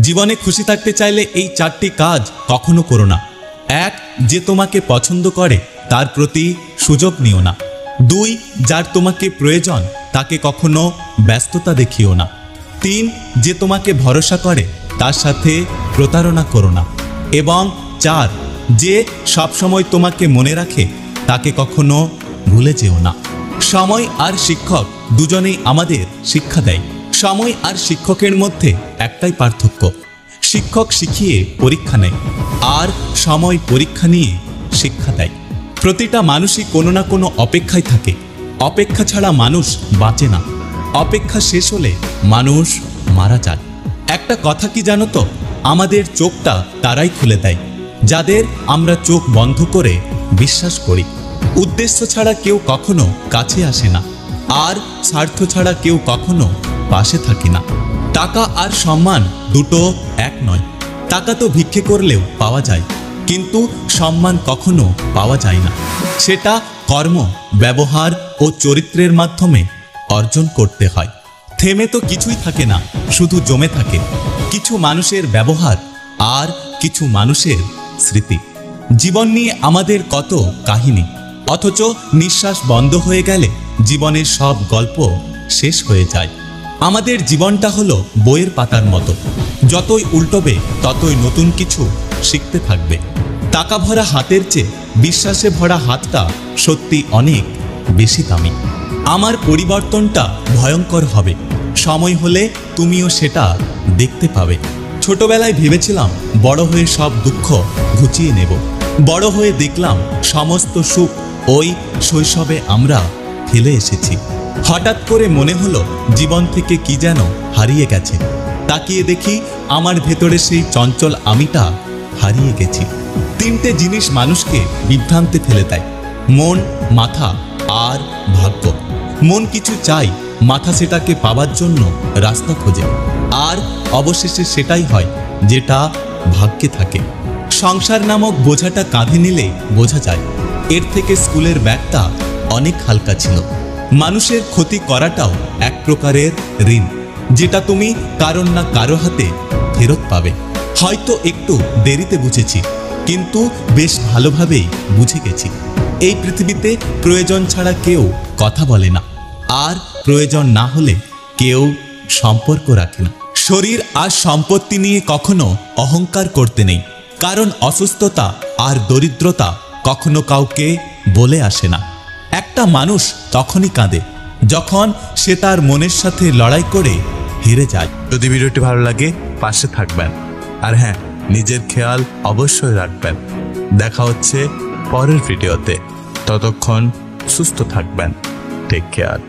জীবনে খুশি থাকতে চাইলে এই 4টি কাজ কখনো করো না। 1, যে তোমাকে পছন্দ করে তার প্রতি সুযোগ নিও না। 2, যার তোমাকে প্রয়োজন তাকে কখনো ব্যস্ততা দেখিও না। 3, যে তোমাকে ভরসা করে তার সাথে প্রতারণা করো না। এবং 4, যে সবসময় তোমাকে মনে রাখে তাকে কখনো ভুলে যেও না। সময় আর শিক্ষক দুজনেই আমাদের শিক্ষা দেয়। সময় আর শিক্ষকের মধ্যে একটাই পার্থক্য, শিক্ষক শিখিয়ে পরীক্ষা নেয় আর সময় পরীক্ষা নিয়ে শিক্ষা দেয়। প্রতিটা মানুষই কোনো না কোনো অপেক্ষায় থাকে। অপেক্ষা ছাড়া মানুষ বাঁচে না। অপেক্ষা শেষ হলে মানুষ মারা যায়। একটা কথা কি জানো তো, আমাদের চোখটা তারাই খুলে দেয় যাদের আমরা চোখ বন্ধ করে বিশ্বাস করি। উদ্দেশ্য ছাড়া কেউ কখনো কাছে আসে না, আর স্বার্থ ছাড়া কেউ কখনো পাশে থাকে না। টাকা আর সম্মান দুটো এক নয়। টাকা তো ভিক্ষে করলেও পাওয়া যায়, কিন্তু সম্মান কখনো পাওয়া যায় না। সেটা কর্ম, ব্যবহার ও চরিত্রের মাধ্যমে অর্জন করতে হয়। থেমে তো কিছুই থাকে না, শুধু জমে থাকে কিছু মানুষের ব্যবহার আর কিছু মানুষের স্মৃতি। জীবন নিয়ে আমাদের কত কাহিনী, অথচ নিঃশ্বাস বন্ধ হয়ে গেলে জীবনের সব গল্প শেষ হয়ে যায়। আমাদের জীবনটা হলো বইয়ের পাতার মতো, যতই উল্টোবে ততই নতুন কিছু শিখতে থাকবে। টাকা ভরা হাতের চেয়ে বিশ্বাসে ভরা হাতটা সত্যি অনেক বেশি দামি। আমার পরিবর্তনটা ভয়ঙ্কর হবে, সময় হলে তুমিও সেটা দেখতে পাবে। ছোটবেলায় ভেবেছিলাম বড় হয়ে সব দুঃখ ঘুচিয়ে নেব। বড় হয়ে দেখলাম সমস্ত সুখ ওই শৈশবে আমরা ফেলে এসেছি। হঠাৎ করে মনে হলো জীবন থেকে কি যেন হারিয়ে গেছে। তাকিয়ে দেখি আমার ভেতরে সেই চঞ্চল আমিটা হারিয়ে গেছি। 3টে জিনিস মানুষকে বিভ্রান্তে ফেলে দেয়, মন, মাথা আর ভাগ্য। মন কিছু চাই, মাথা সেটাকে পাওয়ার জন্য রাস্তা খোঁজে, আর অবশেষে সেটাই হয় যেটা ভাগ্যে থাকে। সংসার নামক বোঝাটা কাঁধে নিলে বোঝা যায় এর থেকে স্কুলের ব্যাগটা অনেক হালকা ছিল। মানুষের ক্ষতি করাটাও এক প্রকারের ঋণ, যেটা তুমি কারোর না কারো হাতে ফেরত পাবে। হয়তো একটু দেরিতে বুঝেছি, কিন্তু বেশ ভালোভাবেই বুঝে গেছি। এই পৃথিবীতে প্রয়োজন ছাড়া কেউ কথা বলে না, আর প্রয়োজন না হলে কেউ সম্পর্ক রাখে না। শরীর আর সম্পত্তি নিয়ে কখনো অহংকার করতে নেই, কারণ অসুস্থতা আর দরিদ্রতা কখনো কাউকে বলে আসে না। একটা মানুষ তখনই কাঁদে যখন সে তার মনের সাথে লড়াই করে হেরে যায়। যদি ভিডিওটি ভালো লাগে পাশে থাকবেন, আর হ্যাঁ, নিজের খেয়াল অবশ্যই রাখবেন। দেখা হচ্ছে পরের ভিডিওতে, ততক্ষণ সুস্থ থাকবেন। Take care.